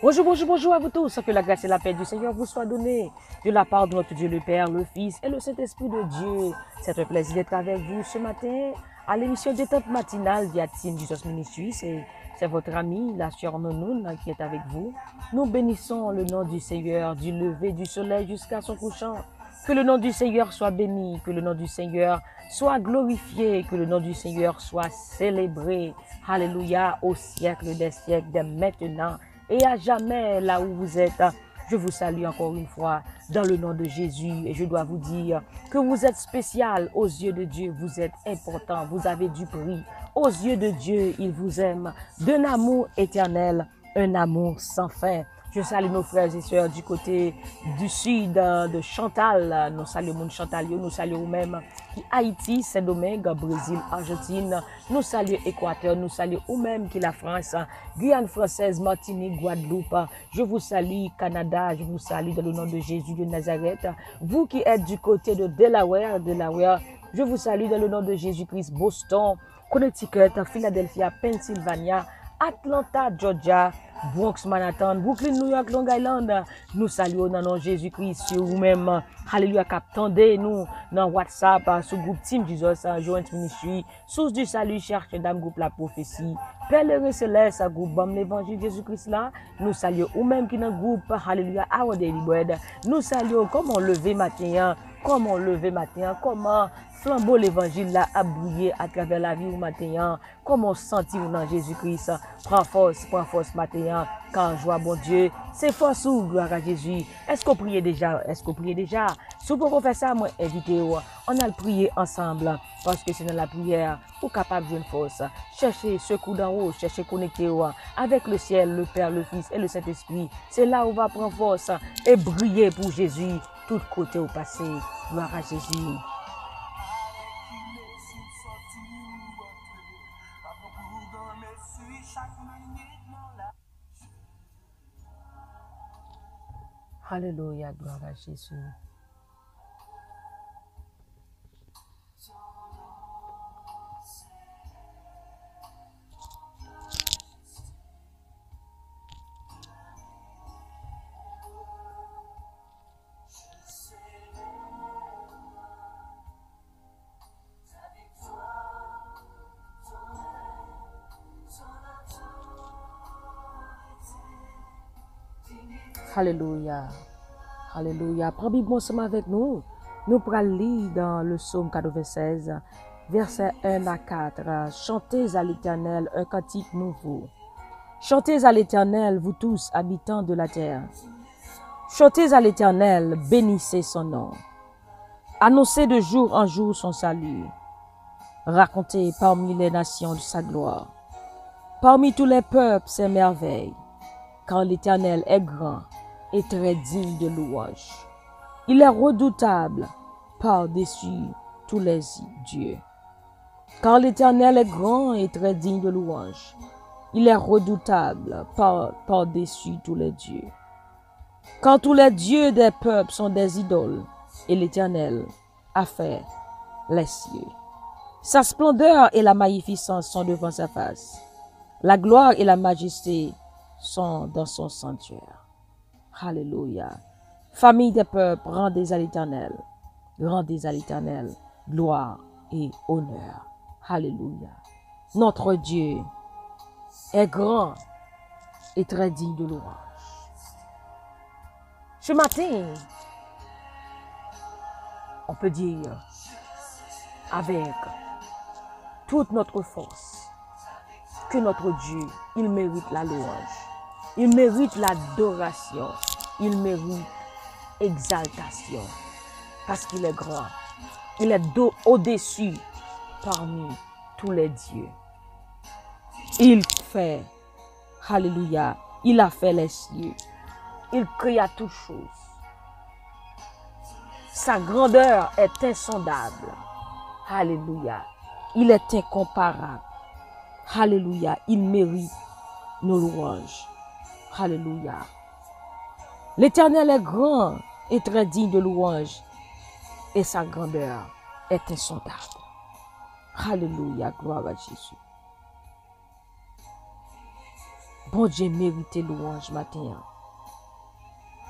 Bonjour, bonjour, bonjour à vous tous. Que la grâce et la paix du Seigneur vous soient données de la part de notre Dieu le Père, le Fils et le Saint-Esprit de Dieu. C'est un plaisir d'être avec vous ce matin à l'émission Détente matinale via Team Jesus Ministry. C'est votre ami, la sœur Nonoun, qui est avec vous. Nous bénissons le nom du Seigneur du lever du soleil jusqu'à son couchant. Que le nom du Seigneur soit béni, que le nom du Seigneur soit glorifié, que le nom du Seigneur soit célébré. Alléluia, au siècle des siècles, dès maintenant et à jamais là où vous êtes. Je vous salue encore une fois dans le nom de Jésus et je dois vous dire que vous êtes spécial aux yeux de Dieu, vous êtes important, vous avez du prix. Aux yeux de Dieu, il vous aime d'un amour éternel, un amour sans fin. Je salue nos frères et sœurs du côté du sud de Chantal. Nous saluons Chantal, nous saluons même Haïti, Saint-Domingue, Brésil, Argentine. Nous saluons Équateur, nous saluons ou même qui la France, Guyane française, Martinique, Guadeloupe. Je vous salue Canada, je vous salue dans le nom de Jésus de Nazareth. Vous qui êtes du côté de Delaware, je vous salue dans le nom de Jésus-Christ, Boston, Connecticut, Philadelphia, Pennsylvania, Atlanta, Georgia, Bronx, Manhattan, Brooklyn, New York, Long Island. Nous saluons dans le nom de Jésus-Christ sur vous-même. Alléluia, captendez nous dans WhatsApp, sur groupe Team Jesus, Joint Ministry, Source du Salut, Cherche Dame, groupe La Prophétie, Pèlerin Céleste, groupe Bam l'Évangile Jésus-Christ là. Nous saluons ou même qui dans le groupe, Alléluia, Our Daily Bread. Nous saluons comment lever matin, comment flambeau l'évangile là a brillé à travers la vie au matin, comment sentir dans Jésus-Christ. Prends force matin, quand joie bon Dieu, c'est force ou gloire à Jésus. Est-ce qu'on prie déjà? Si vous pouvez faire ça, moi, invitez-vous. On a le prier ensemble, parce que c'est dans la prière, vous capable d'une force. Cherchez ce coup d'en haut, cherchez connecter-vous avec le ciel, le Père, le Fils et le Saint-Esprit. C'est là où on va prendre force et briller pour Jésus, tout côté au passé. Gloire à Jésus. Alléluia, gloire à Jésus. Alléluia. Alléluia. Prends Bible ensemble avec nous. Nous pourrons lire dans le psaume 96, versets 1 à 4. Chantez à l'Éternel un cantique nouveau. Chantez à l'Éternel, vous tous, habitants de la terre. Chantez à l'Éternel, bénissez son nom. Annoncez de jour en jour son salut. Racontez parmi les nations de sa gloire. Parmi tous les peuples ses merveilles. Car l'Éternel est grand et très digne de louange. Il est redoutable par-dessus tous les dieux. Car l'Éternel est grand et très digne de louange. Il est redoutable par-dessus tous les dieux. Quand tous les dieux des peuples sont des idoles, et l'Éternel a fait les cieux. Sa splendeur et la magnificence sont devant sa face. La gloire et la majesté sont dans son sanctuaire. Alléluia. Famille des peuples, rendez à l'Éternel gloire et honneur. Alléluia. Notre Dieu est grand et très digne de louange. Ce matin, on peut dire avec toute notre force que notre Dieu, il mérite la louange. Il mérite l'adoration. Il mérite exaltation. Parce qu'il est grand. Il est au-dessus parmi tous les dieux. Il fait, alléluia, il a fait les cieux. Il créa toutes choses. Sa grandeur est insondable. Alléluia. Il est incomparable. Alléluia. Il mérite nos louanges. Alléluia. L'Éternel est grand et très digne de louange et sa grandeur est insondable. Alléluia, gloire à Jésus. Bon Dieu mérite louange matin.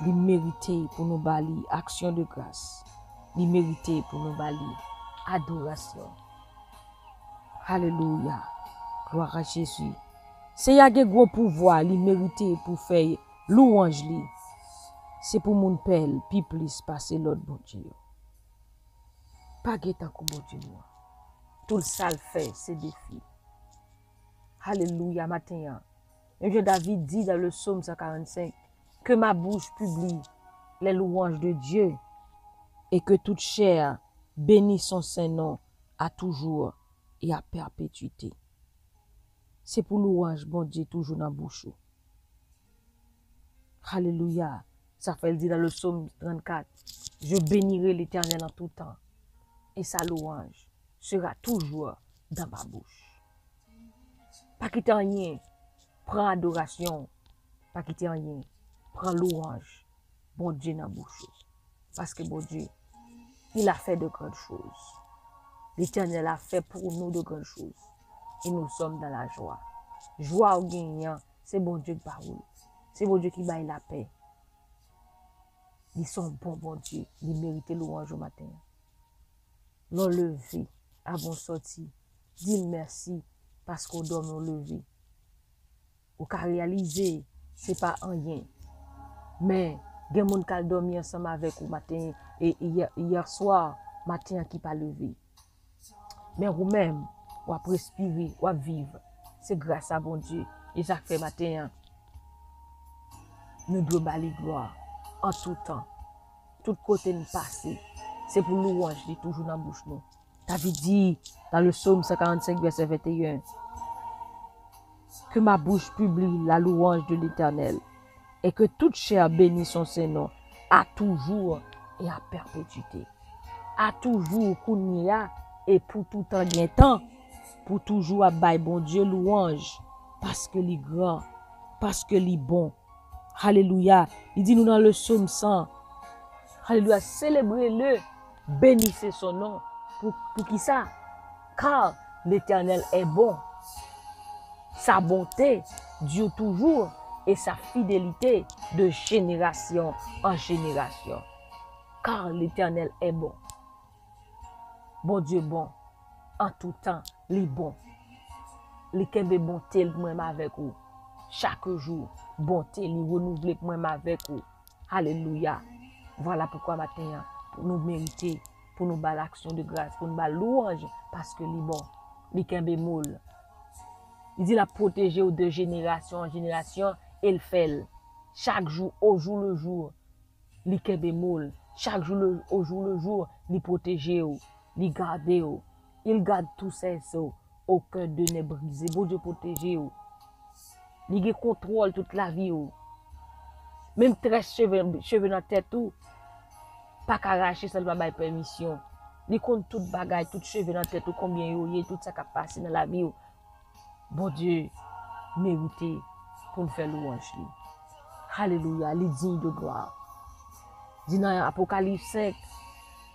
Il mérite pour nous bali action de grâce. Il mérite pour nous bali adoration. Alléluia. Gloire à Jésus. C'est y a des gros pouvoir, il mérite pour faire louange li. C'est pour mon père, puis plus passer l'autre bon Dieu. Pas guetan comme bon Dieu. Tout ça le fait, c'est défi. Alléluia matin. Et David dit dans le psaume 145 que ma bouche publie les louanges de Dieu et que toute chair bénisse son Saint-Nom à toujours et à perpétuité. C'est pour louange, bon Dieu, toujours dans la bouche. Alléluia. Ça fait le dire dans le psaume 34. Je bénirai l'Éternel en tout temps et sa louange sera toujours dans ma bouche. Pas quitter rien, prends adoration. Pas quitter rien, prends louange. Bon Dieu dans la bouche. Parce que bon Dieu, il a fait de grandes choses. L'Éternel a fait pour nous de grandes choses. Et nous sommes dans la joie. Joie au gagnant, c'est bon Dieu qui parle. C'est bon Dieu qui baille la paix. Ils sont bons, bon Dieu. Ils méritent louange au matin. L'on levé, avant sorti. Dis merci parce qu'on dorme au levé. Ou qu'à réaliser, c'est pas rien. Mais, il y a des gens qui ont dormi ensemble avec vous matin et hier soir, matin qui pas levé. Mais vous-même, ou à respirer, ou à vivre. C'est grâce à bon Dieu. Et ça fait matin, nous devons balayer gloire en tout temps. Tout côté nous passer. C'est pour louange, il est toujours dans la bouche nous. David dit dans le psaume 145, verset 21, que ma bouche publie la louange de l'Éternel et que toute chair bénisse son Saint-Nom à toujours et à perpétuité. À toujours, kounia et pour tout temps, bien temps, pour toujours à bailler bon Dieu louange, parce que il est grand, parce que il est bon. Alléluia. Il dit nous dans le psaume 100, alléluia, célébrez-le, bénissez son nom. Pour qui ça? Car l'Éternel est bon. Sa bonté dure toujours et sa fidélité de génération en génération. Car l'Éternel est bon. Bon Dieu bon, en tout temps, il est bon. Il est bonté moi avec vous. Chaque jour, bonté, il renouvelle moi avec vous. Alléluia. Voilà pourquoi matin, pour nous mériter, pour nous battre l'action de grâce, pour nous battre louange, parce que il est bon. Il est moule. Il dit la protéger de génération en génération, et il fait chaque jour, au jour le jour, il est moule. Chaque jour, au jour le jour, il protège, il garde, il garde tous ces sauts, aucun de n'est brisé. Bon Dieu protège, il contrôle toute la vie. Même 13 cheveux dans la tête, pas qu'arracher, ça ne va pas permission. Il compte toute bagaille, toute cheveux dans la tête, combien il y a, tout ça qui a passé dans la vie. Bon Dieu, mérité pour nous faire louange. Alléluia, il est digne de gloire. Dit dans Apocalypse 5,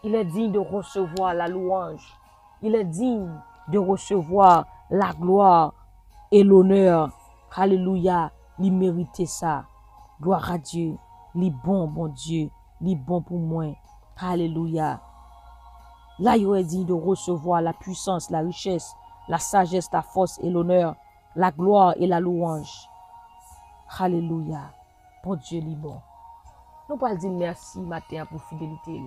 il est digne de recevoir la louange. Il est digne de recevoir la gloire et l'honneur. Alléluia, il mérite ça. Gloire à Dieu. Il est bon, bon Dieu. Il est bon pour moi. Alléluia. Là, il est digne de recevoir la puissance, la richesse, la sagesse, la force et l'honneur, la gloire et la louange. Alléluia. Bon Dieu, il est bon. Nous pouvons dire merci matin pour fidélité.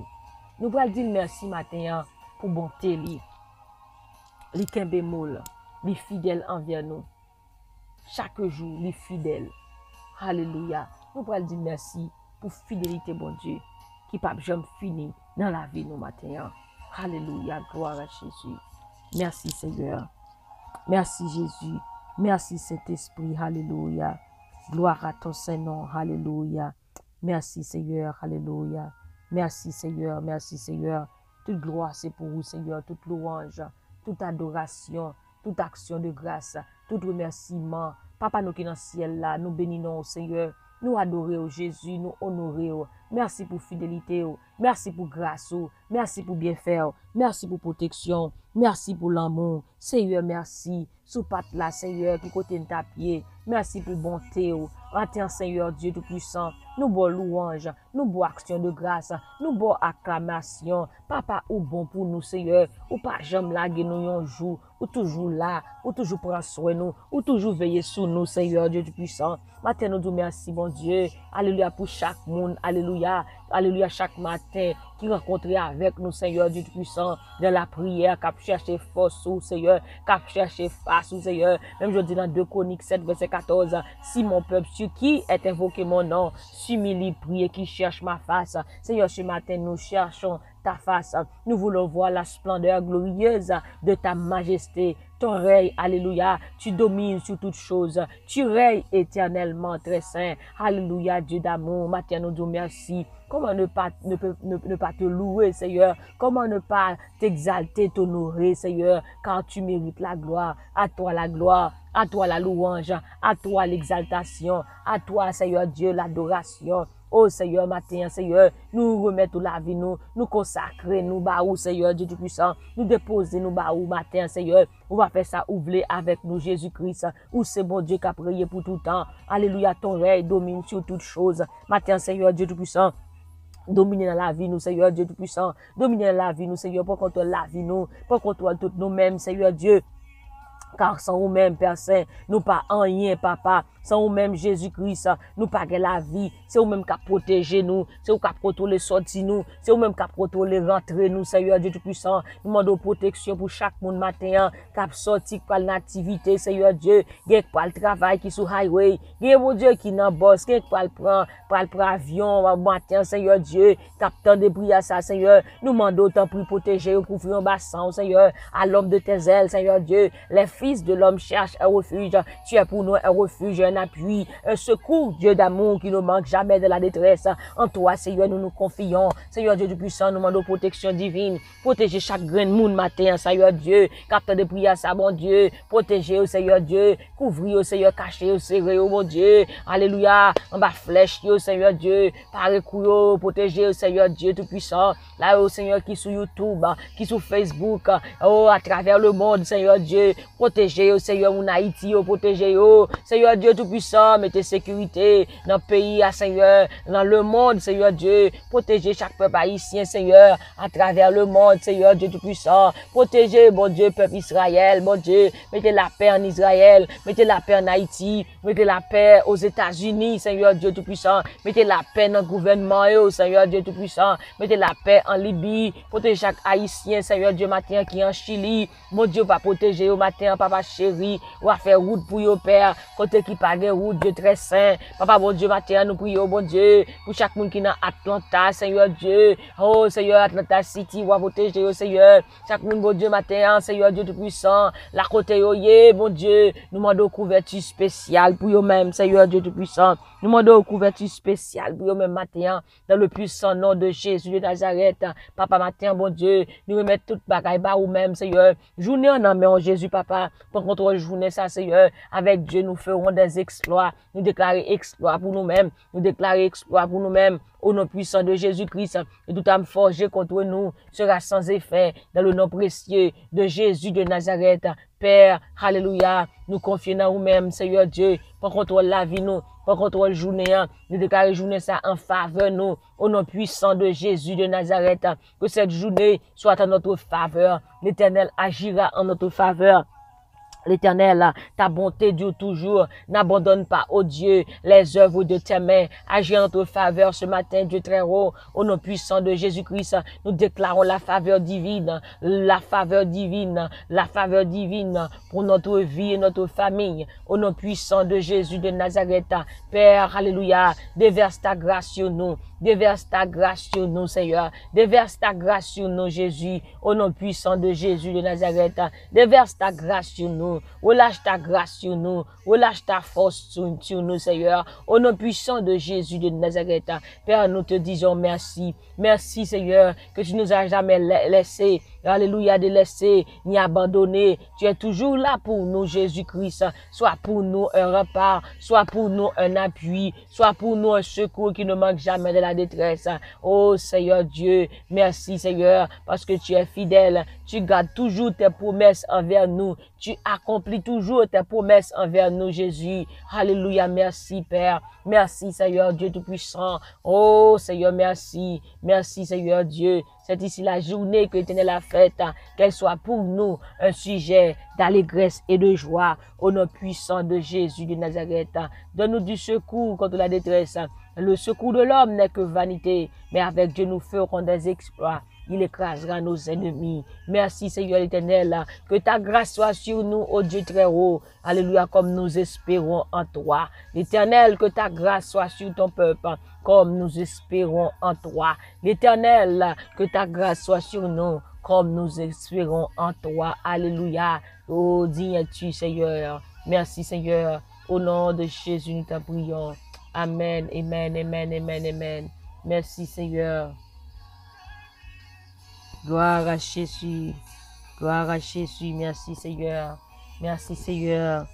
Nous pouvons dire merci matin pour bonté. Il est bémol. Il est fidèle envers nous. Chaque jour, il est fidèle. Alléluia. Nous pouvons dire merci pour fidélité, bon Dieu, qui pas jamais fini dans la vie nous matin. Alléluia. Gloire à Jésus. Merci Seigneur. Merci Jésus. Merci Saint-Esprit. Alléluia. Gloire à ton Saint-Nom. Alléluia. Merci Seigneur. Alléluia. Merci Seigneur. Merci Seigneur. Toute gloire c'est pour vous Seigneur. Toute louange, toute adoration, toute action de grâce, tout remerciement. Papa nous qui est dans le ciel là, nous bénissons au Seigneur. nous adorer Jésus, nous honorer. Merci pour fidélité, merci pour grâce, merci pour bienfait, merci pour protection, merci pour l'amour. Seigneur, merci. Sous patte là, Seigneur, qui côté de ta pied. Merci pour bonté. Attends, Seigneur Dieu Tout-Puissant. Nous bon louange, nous bon action de grâce, nous bon acclamation. Papa, ou bon pour nous, Seigneur. Ou pas jamais laguer nous un jour. Ou toujours là, ou toujours prendre soin de nous, ou toujours veiller sur nous, Seigneur Dieu Tout-Puissant. Matin, nous disons merci, bon Dieu. Alléluia pour chaque monde. Alléluia. Alléluia chaque matin qui rencontre avec nous, Seigneur Dieu Tout-Puissant, dans la prière, qui a cherché force, Seigneur, qui a cherché face, Seigneur. Même je dis dans 2 Chroniques 7, verset 14, si mon peuple sur qui est invoqué mon nom, s'humilie, prie, qui cherche ma face. Seigneur, ce matin, nous cherchons ta face. Nous voulons voir la splendeur glorieuse de ta majesté. Ton règne, alléluia, tu domines sur toutes choses. Tu règnes éternellement très saint. Alléluia, Dieu d'amour. Matin, nous disons merci. Comment ne pas te louer, Seigneur? Comment ne pas t'exalter, t'honorer, Seigneur? Car tu mérites la gloire. À toi la gloire. À toi la louange. À toi l'exaltation. À toi, Seigneur Dieu, l'adoration. Oh Seigneur, matin, Seigneur, nous remettons la vie, nous consacrer, nous baou, Seigneur, Dieu Tout-Puissant, nous déposer, nous baou, matin, Seigneur, on va faire ça, ouvrir avec nous, Jésus-Christ, où c'est bon Dieu qui a prié pour tout temps. Alléluia, ton règne domine sur toutes choses. Matin, Seigneur, Dieu Tout-Puissant, dominer dans la vie, nous, Seigneur, Dieu Tout-Puissant, dominer dans la vie, nous, Seigneur, pour contrôler la vie, nous, pour contrôler toutes nous-mêmes, Seigneur Dieu. Car sans vous-même, Père Saint, nous pas en rien, Papa. Sans vous-même, Jésus-Christ, nous pas que la vie. C'est vous-même qui a protégé nous. C'est vous qui a protégé sorti nous. C'est vous-même qui a protégé rentrer nous, Seigneur Dieu Tout-Puissant. Nous demandons protection pour chaque monde matin, qui a sorti par l'activité, Seigneur Dieu. Qui par le travail qui sur highway. Qui mon Dieu qui n'a boss, qui par le avion, matin, Seigneur Dieu. Captain de prière, ça, Seigneur. Nous demandons autant pour protéger, pour couvrir un bassin, Seigneur. À l'homme de tes ailes, Seigneur Dieu. Les fils de l'homme cherchent un refuge. Tu es pour nous un refuge, un appui, un secours, Dieu d'amour qui ne manque jamais de la détresse. En toi, Seigneur, nous nous confions. Seigneur Dieu du puissant, nous demandons protection divine. Protéger chaque grain de monde matin, Seigneur Dieu. Capteur de prière, ça, bon Dieu. Protéger, Seigneur Dieu. Couvrir, Seigneur, cacher, serrer, mon Dieu. Alléluia. En bas flèche, Seigneur Dieu. Par couillot, protéger, Seigneur Dieu tout puissant. Là, au Seigneur, qui sur YouTube, qui sur Facebook, oh, à travers le monde, Seigneur Dieu. Protéger, Seigneur, mon Haïti, protéger, Seigneur Dieu tout puissant, mettez sécurité dans le pays, Seigneur, dans le monde, Seigneur Dieu. Protéger chaque peuple haïtien, Seigneur, à travers le monde, Seigneur Dieu tout puissant. Protéger, bon Dieu, peuple Israël, bon Dieu. Mettez la paix en Israël, mettez la paix en Haïti, mettez la paix aux États-Unis, Seigneur Dieu tout puissant. Mettez la paix dans le gouvernement, Seigneur Dieu tout puissant. Mettez la paix en Libye. Protégez chaque haïtien, Seigneur Dieu, matin, qui est en Chili. Mon Dieu va protéger au matin, papa chéri. On va faire route pour yo, Père. Côté qui pague route, Dieu très saint. Papa, bon Dieu, matin, nous prions, bon Dieu, pour chaque monde qui est dans Atlanta, Seigneur Dieu. Oh, Seigneur, Atlanta City, on va protéger, Seigneur. Chaque monde, bon Dieu, matin, Seigneur Dieu tout puissant. La côté yo, bon Dieu, nous demandons couverture spéciale pour eux-mêmes, Seigneur Dieu tout puissant. Nous demandons couverture spéciale pour eux-mêmes matin, dans le puissant nom de Jésus de Nazareth. Papa, matin, bon Dieu, nous remettons toute bagaille bas ou même, Seigneur. Journée en main en Jésus, papa. Pour contre journée, ça, Seigneur. Avec Dieu, nous ferons des exploits. Nous déclarer exploits pour nous-mêmes. Nous déclarer exploits pour nous-mêmes. Au nom puissant de Jésus-Christ, et toute âme forgée contre nous sera sans effet dans le nom précieux de Jésus de Nazareth. Père, alléluia, nous confions dans nous-mêmes, Seigneur Dieu, pour contrôler la vie nous, pour contrôler journée, nous déclarer journée ça en faveur nous, au nom puissant de Jésus de Nazareth, que cette journée soit en notre faveur, l'Éternel agira en notre faveur. L'Éternel, ta bonté dure toujours. N'abandonne pas, ô Dieu, les œuvres de tes mains. Agis en notre faveur ce matin, Dieu très haut. Au nom puissant de Jésus-Christ, nous déclarons la faveur divine, la faveur divine, la faveur divine pour notre vie et notre famille. Au nom puissant de Jésus de Nazareth, Père, alléluia, déverse ta grâce sur nous. Déverse ta grâce sur nous, Seigneur. Déverse ta grâce sur nous, Jésus. Au nom puissant de Jésus de Nazareth, déverse ta grâce sur nous. nous, relâche ta grâce sur nous, relâche ta force sur nous, Seigneur. Au nom puissant de Jésus de Nazareth, Père, nous te disons merci. Merci, Seigneur, que tu nous as jamais laissé, alléluia, délaissé, ni abandonné. Tu es toujours là pour nous, Jésus-Christ. Soit pour nous un repas, soit pour nous un appui, soit pour nous un secours qui ne manque jamais de la détresse. Oh, Seigneur Dieu, merci, Seigneur, parce que tu es fidèle. Tu gardes toujours tes promesses envers nous. Tu accomplis toujours tes promesses envers nous, Jésus. Alléluia, merci, Père. Merci, Seigneur Dieu Tout-Puissant. Oh, Seigneur, merci. Merci, Seigneur Dieu. C'est ici la journée que l'Éternel a faite, qu'elle soit pour nous un sujet d'allégresse et de joie. Au nom puissant de Jésus de Nazareth, donne-nous du secours contre la détresse. Le secours de l'homme n'est que vanité, mais avec Dieu nous ferons des exploits. Il écrasera nos ennemis. Merci Seigneur l'Éternel, que ta grâce soit sur nous, ô Dieu très haut. Alléluia, comme nous espérons en toi. L'Éternel, que ta grâce soit sur ton peuple, comme nous espérons en toi. L'Éternel, que ta grâce soit sur nous, comme nous espérons en toi. Alléluia. Oh, digne es-tu Seigneur. Merci Seigneur. Au nom de Jésus, nous t'en prions. Amen, amen, amen, amen, amen. Merci Seigneur. Gloire à Jésus. Gloire à Jésus. Merci Seigneur. Merci Seigneur.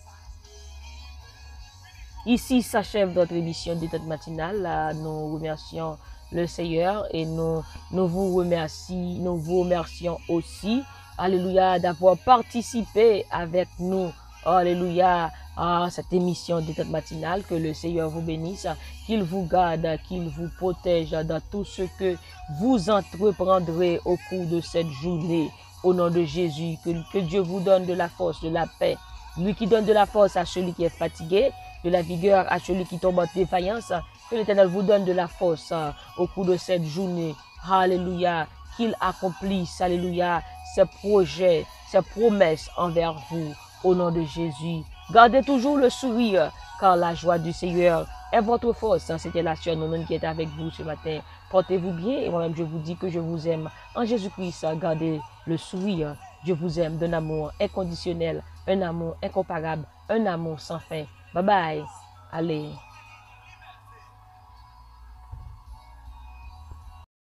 Ici s'achève notre émission de cette matinale. Nous remercions le Seigneur et nous vous remercions aussi. Alléluia, d'avoir participé avec nous. Alléluia, à cette émission de cette matinale. Que le Seigneur vous bénisse, qu'il vous garde, qu'il vous protège dans tout ce que vous entreprendrez au cours de cette journée. Au nom de Jésus, que Dieu vous donne de la force, de la paix. Lui qui donne de la force à celui qui est fatigué, de la vigueur à celui qui tombe en défaillance. Que l'Éternel vous donne de la force au cours de cette journée. Alléluia. Qu'il accomplisse, alléluia, ses projets, ses promesses envers vous. Au nom de Jésus. Gardez toujours le sourire, car la joie du Seigneur est votre force. C'était la sœur Nonon qui est avec vous ce matin. Portez-vous bien et moi-même je vous dis que je vous aime. En Jésus-Christ, gardez le sourire. Je vous aime d'un amour inconditionnel, un amour incomparable, un amour sans fin. Bye bye. Allez.